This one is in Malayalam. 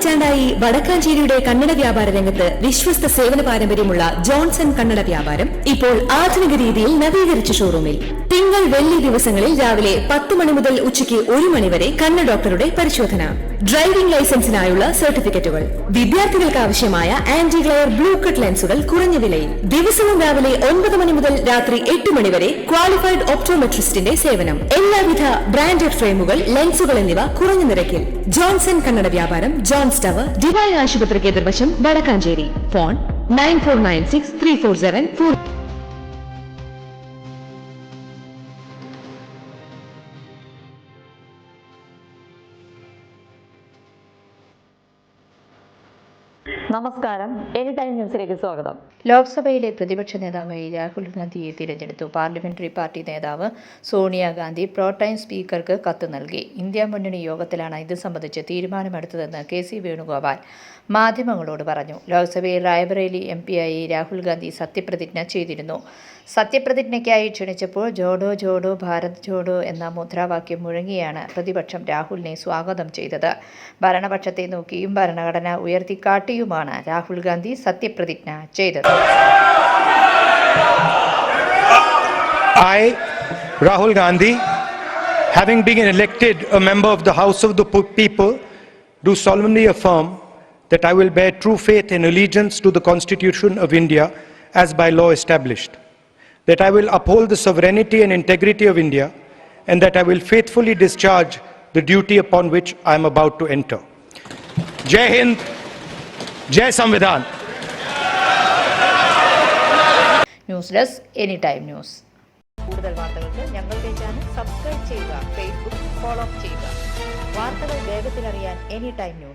പതിറ്റാണ്ടായി വടക്കാഞ്ചേരിയുടെ കന്നഡ വ്യാപാര രംഗത്ത് വിശ്വസ്ത സേവന പാരമ്പര്യമുള്ള ജോൺസൺ കന്നഡ വ്യാപാരം ഇപ്പോൾ ആധുനിക രീതിയിൽ നവീകരിച്ച ഷോറൂമിൽ തിങ്കൾ വെള്ളി ദിവസങ്ങളിൽ രാവിലെ 10 മണി മുതൽ ഉച്ചയ്ക്ക് 1 മണി വരെ കണ്ണ് ഡോക്ടറുടെ പരിശോധന, ഡ്രൈവിംഗ് ലൈസൻസിനായുള്ള സർട്ടിഫിക്കറ്റുകൾ, വിദ്യാർത്ഥികൾക്ക് ആവശ്യമായ ആന്റി ഗ്ലെയർ ബ്ലൂ കട്ട് ലെൻസുകൾ കുറഞ്ഞ വിലയിൽ, ദിവസവും രാവിലെ 9 മണി മുതൽ രാത്രി 8 മണി വരെ ക്വാളിഫൈഡ് ഒപ്റ്റോമെട്രിസ്റ്റിന്റെ സേവനം, എല്ലാവിധ ബ്രാൻഡഡ് ഫ്രെയിമുകൾ, ലെൻസുകൾ എന്നിവ കുറഞ്ഞ നിരക്കിൽ. ജോൺസൺ കന്നഡ വ്യാപാരം, ജോൺസ് ടവർ, ഡിവൈ ആശുപത്രിക്ക് എതിർവശം, വടക്കാഞ്ചേരി. ഫോൺ 94963474. നമസ്കാരം, എനി ടൈം ന്യൂസിലേക്ക് സ്വാഗതം. ലോക്സഭയിലെ പ്രതിപക്ഷ നേതാവായി രാഹുൽ ഗാന്ധിയെ തിരഞ്ഞെടുത്തു. പാർലമെന്ററി പാർട്ടി നേതാവ് സോണിയാഗാന്ധി പ്രോടൈം സ്പീക്കർക്ക് കത്ത് നൽകി. ഇന്ത്യ മുന്നണി യോഗത്തിലാണ് ഇത് സംബന്ധിച്ച് തീരുമാനമെടുത്തതെന്ന് KC വേണുഗോപാൽ മാധ്യമങ്ങളോട് പറഞ്ഞു. ലോക്സഭയിൽ റായ്ബറേലി MP-ആയി രാഹുൽ ഗാന്ധി സത്യപ്രതിജ്ഞ ചെയ്തിരുന്നു. സത്യപ്രതിജ്ഞയ്ക്കായി ക്ഷണിച്ചപ്പോൾ ജോഡോ ജോഡോ ഭാരത് ജോഡോ എന്ന മുദ്രാവാക്യം മുഴങ്ങിയാണ് പ്രതിപക്ഷം രാഹുലിനെ സ്വാഗതം ചെയ്തത്. ഭരണപക്ഷത്തെ നോക്കിയും ഭരണഘടന ഉയർത്തിക്കാട്ടിയുമാണ് രാഹുൽ ഗാന്ധി സത്യപ്രതിജ്ഞ ചെയ്തത്. I, Rahul Gandhi, having been elected a member of the House of the People, do solemnly affirm that I will bear true faith and allegiance to the Constitution of India as by law established, that I will uphold the sovereignty and integrity of India, and that I will faithfully discharge the duty upon which I am about to enter. Jai Hind, Jai Samvidhan. News desk any time news. കൂടുതൽ വാർത്തകൾക്ക് ഞങ്ങളുടെ ചാനൽ സബ്സ്ക്രൈബ് ചെയ്യുക, ഫേസ്ബുക്ക് ഫോളോ ചെയ്യുക. വാർത്തകൾ വേഗത്തിലറിയാൻ എനി ടൈം ന്യൂസ്.